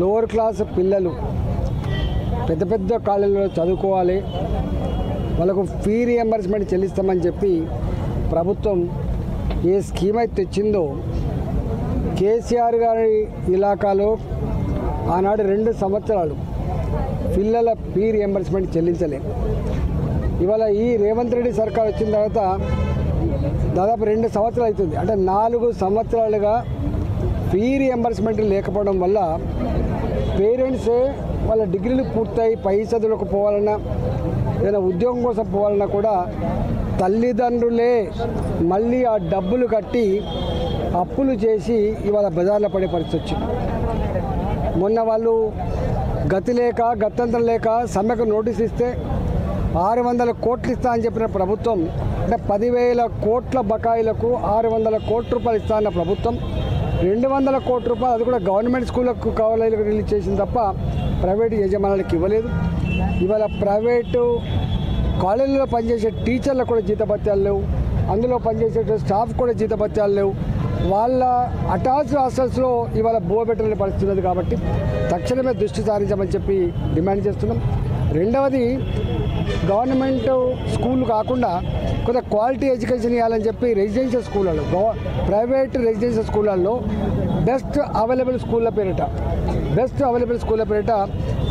Lower class పిల్లలు పెద్ద పెద్ద కాలేజీలో చదువుకోవాలి, వాళ్ళకు ఫీ రియంబర్స్మెంట్ చెల్లిస్తామని చెప్పి ప్రభుత్వం ఏ స్కీమ్ అయితే తెచ్చిందో కేసీఆర్ గారి ఇలాకాలో ఆనాడు 2 సంవత్సరాలు పిల్లల ఫీ రియంబర్స్మెంట్ చెల్లించలేదు. ఇవాళ ఈ రేవంత్ రెడ్డి సర్కార్ వచ్చిన తర్వాత దాదాపు 2 సంవత్సరాలు అవుతుంది. అంటే 4 సంవత్సరాలుగా ఫీ రియంబర్స్మెంట్ లేకపోవడం వల్ల పేరెంట్సే వాళ్ళ డిగ్రీలు పూర్తయి పై చదువులకు పోవాలన్నా ఏదైనా ఉద్యోగం కోసం పోవాలన్నా కూడా తల్లిదండ్రులే మళ్ళీ ఆ డబ్బులు కట్టి అప్పులు చేసి ఇవాళ బజార్లో పడే పరిస్థితి వచ్చింది. మొన్న వాళ్ళు గత్యంతరం లేక సమ్మెకు నోటీస్ ఇస్తే 600 కోట్లు ఇస్తా అని చెప్పిన ప్రభుత్వం, అంటే 10,000 కోట్ల బకాయిలకు 600 కోట్ల రూపాయలు ఇస్తా అన్న ప్రభుత్వం 200 కోట్ల రూపాయలు అది కూడా గవర్నమెంట్ స్కూళ్ళకు కాలేజీలకు రిలీజ్ చేసింది తప్ప ప్రైవేటు యజమానులకు ఇవ్వలేదు. ఇవాళ ప్రైవేటు కాలేజీలో పనిచేసే టీచర్లకు కూడా జీతభత్యాలు లేవు, అందులో పనిచేసే స్టాఫ్ కూడా జీతభత్యాలు లేవు. వాళ్ళ అటాచ్డ్ హాస్టల్స్లో ఇవాళ బోబెట్టలేని పరిస్థితి ఉంది. కాబట్టి తక్షణమే దృష్టి సారించమని చెప్పి డిమాండ్ చేస్తున్నాం. రెండవది, గవర్నమెంట్ స్కూల్ కాకుండా కొంత క్వాలిటీ ఎడ్యుకేషన్ ఇవ్వాలని చెప్పి రెసిడెన్షియల్ స్కూళ్ళలో, ప్రైవేట్ రెసిడెన్షియల్ స్కూళ్ళల్లో బెస్ట్ అవైలబుల్ స్కూళ్ళ పేరిట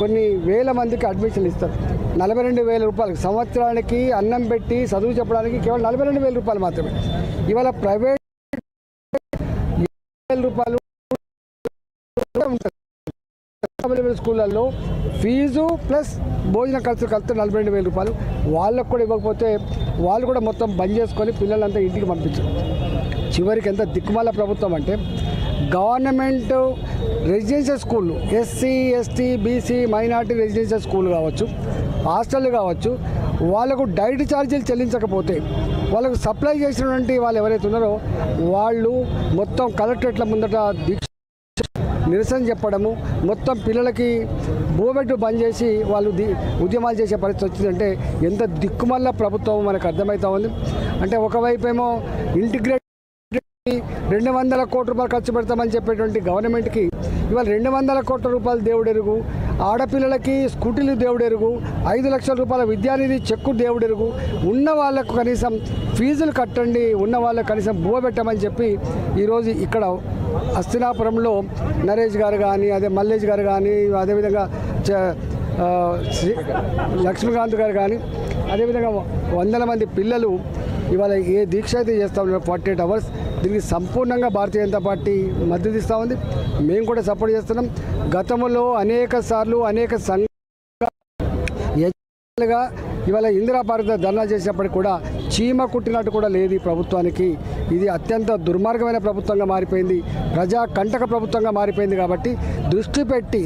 కొన్ని వేల మందికి అడ్మిషన్లు ఇస్తారు. 42,000 రూపాయలు సంవత్సరానికి అన్నం పెట్టి చదువు చెప్పడానికి కేవలం 42,000 రూపాయలు మాత్రమే. ఇవాళ ప్రైవేట్ రూపాయలు ఉంటుంది. అవైలబుల్ స్కూళ్ళల్లో ఫీజు ప్లస్ భోజన ఖర్చు కలిపి 42,000 రూపాయలు. వాళ్ళకు కూడా ఇవ్వకపోతే వాళ్ళు కూడా మొత్తం బంద్ చేసుకొని పిల్లలంతా ఇంటికి పంపించారు. చివరికి ఎంత దిక్కుమాల ప్రభుత్వం అంటే గవర్నమెంట్ రెసిడెన్షియల్ స్కూళ్ళు, SC ST BC minority residential school కావచ్చు, హాస్టళ్ళు కావచ్చు, వాళ్ళకు డైట్ ఛార్జీలు చెల్లించకపోతే వాళ్ళకు సప్లై చేసినటువంటి వాళ్ళు ఎవరైతే ఉన్నారో వాళ్ళు మొత్తం కలెక్టరేట్ల ముందట దీక్ష నిరసన చెప్పడము, మొత్తం పిల్లలకి బోబెట్టు బంద్ చేసి వాళ్ళు ఉద్యమాలు చేసే పరిస్థితి వచ్చిందంటే ఎంత దిక్కుమల్ల ప్రభుత్వం మనకు అర్థమవుతా ఉంది. అంటే ఒకవైపు ఏమో ఇంటిగ్రేట్ 200 కోట్ల రూపాయలు ఖర్చు పెడతామని చెప్పేటువంటి గవర్నమెంట్కి ఇవాళ 200 కోట్ల రూపాయలు దేవుడెరుగు, ఆడపిల్లలకి స్కూటీలు దేవుడెరుగు, 5 లక్షల రూపాయల విద్యానిధి చెక్కు దేవుడెరుగు, ఉన్న వాళ్ళకు కనీసం ఫీజులు కట్టండి, ఉన్న వాళ్ళకు కనీసం బువ్వ పెట్టమని చెప్పి ఈరోజు ఇక్కడ హస్తినాపురంలో నరేష్ గారు కానీ, అదే మల్లేష్ గారు కానీ, అదేవిధంగా లక్ష్మీకాంత్ గారు కానీ, అదేవిధంగా 100 మంది పిల్లలు ఇవాళ ఏ దీక్ష అయితే చేస్తూ ఉన్నారు 48 అవర్స్, దీనికి సంపూర్ణంగా భారతీయ జనతా పార్టీ మద్దతు ఇస్తూ ఉంది. మేము కూడా సపోర్ట్ చేస్తున్నాం. గతంలో అనేక సార్లు అనేక సంఘాలుగా ఇవాళ ఇందిరా పార్క్ ధర్నా చేసినప్పటికీ కూడా చీమ కుట్టినట్టు కూడా లేదు ఈ ప్రభుత్వానికి. ఇది అత్యంత దుర్మార్గమైన ప్రభుత్వంగా మారిపోయింది, ప్రజా కంటక ప్రభుత్వంగా మారిపోయింది. కాబట్టి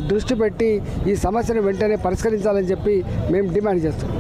దృష్టి పెట్టి ఈ సమస్యను వెంటనే పరిష్కరించాలని చెప్పి మేము డిమాండ్ చేస్తున్నాం.